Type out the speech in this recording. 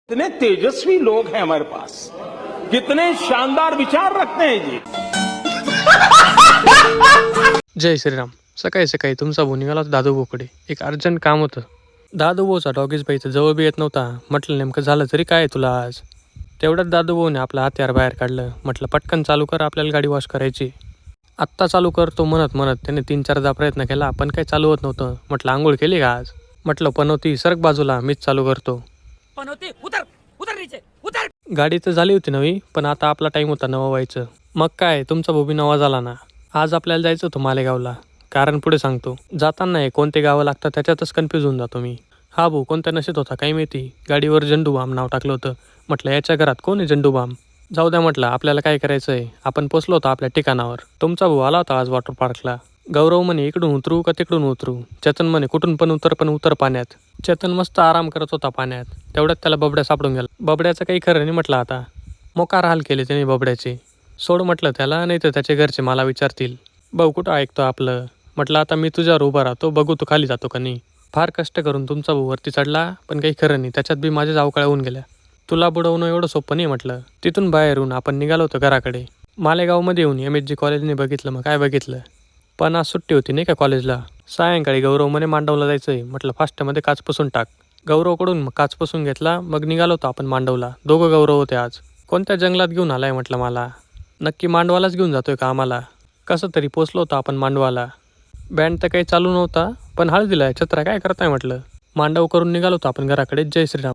कितने तेजस्वी लोग हैं हमारे पास, कितने शानदार विचार रखते हैं जी। जय श्रीराम. सकाळी सकाळी तुमचा भाऊ निघाला होता दादू भाऊकडे. एक अर्जंट काम होतं. दादू भाऊचा डॉगीज बाईचं जवळ बी येत नव्हता. म्हटलं नेमकं झालं तरी काय आहे तुला आज. तेवढ्यात दादू भाऊने आपला हत्यार बाहेर काढलं. म्हटलं पटकन चालू कर, आपल्याला गाडी वॉश करायची. आत्ता चालू करतो म्हणत म्हणत त्याने 3-4दा प्रयत्न केला, पण काही चालू होत नव्हतं. म्हटलं आंघोळ केली का आज. म्हटलं पनवती सरक बाजूला, मीच चालू करतो. पनौती उतर उतर नीचे उतर. गाडी तर झाली होती नवी, पण आता आपला टाईम होता नवा व्हायचं. मग काय, तुमचा भाऊ बी नवा झाला ना. आज आपल्याला जायचं होतं मालेगावला. कारण पुढे सांगतो. जाताना हे कोणते गावं लागतात त्याच्यातच कन्फ्यूज होऊन जातो मी. हा भाऊ कोणत्या नशेत होता काही माहिती, गाडीवर झंडू बाम नाव टाकलं होतं. म्हटलं याच्या घरात कोण आहे झंडू बाम. जाऊ द्या म्हटलं, आपल्याला काय करायचं आहे. आपण पोचलो होतो आपल्या ठिकाणावर. तुमचा भाऊ आला होता आज वॉटर पार्कला. गौरव म्हणे इकडून उतरू का तिकडून उतरू. चेतन म्हणे कुठून पण उतर पाण्यात. चेतन मस्त आराम करत होता पाण्यात. तेवढ्यात त्याला बबड्या सापडून गेला. बबड्याचं काही खरं नाही म्हटलं आता. मोकार हाल केले त्याने बबड्याचे. सोड म्हटलं त्याला, नाही तर त्याचे घरचे मला विचारतील. भाऊ कुठं ऐकतो आपलं. म्हटलं आता मी तुझ्यावर उभा राहतो, बघू तू खाली जातो का नाही. फार कष्ट करून तुमचा भाऊ वरती चढला, पण काही खरं नाही. त्याच्यात बी माझ्या जावकाळ्या होऊन गेल्या. तुला बुडवणं एवढं सोपं नाही म्हटलं. तिथून बाहेर येऊन आपण निघालो होतो घराकडे. मालेगावमध्ये येऊन MSG कॉलेजने बघितलं. मग काय बघितलं, पण आज सुट्टी होती नाही का कॉलेजला. सायंकाळी गौरव म्हणे मांडवला जायचं आहे. म्हटलं फास्टमध्ये काच पुसून टाक. गौरवकडून मग काच पुसून घेतला. मग निघालो होतो आपण मांडवला. दोघं गौरव होते आज. कोणत्या जंगलात घेऊन आलाय म्हटलं मला. नक्की मांडवालाच घेऊन जातोय का आम्हाला. कसं तरी पोचलो होतो आपण मांडवाला. बँड तर काही चालू नव्हता, पण हळदीला छत्रा काय करताय म्हटलं. मांडव करून निघालो होतो आपण घराकडे. जय श्रीराम.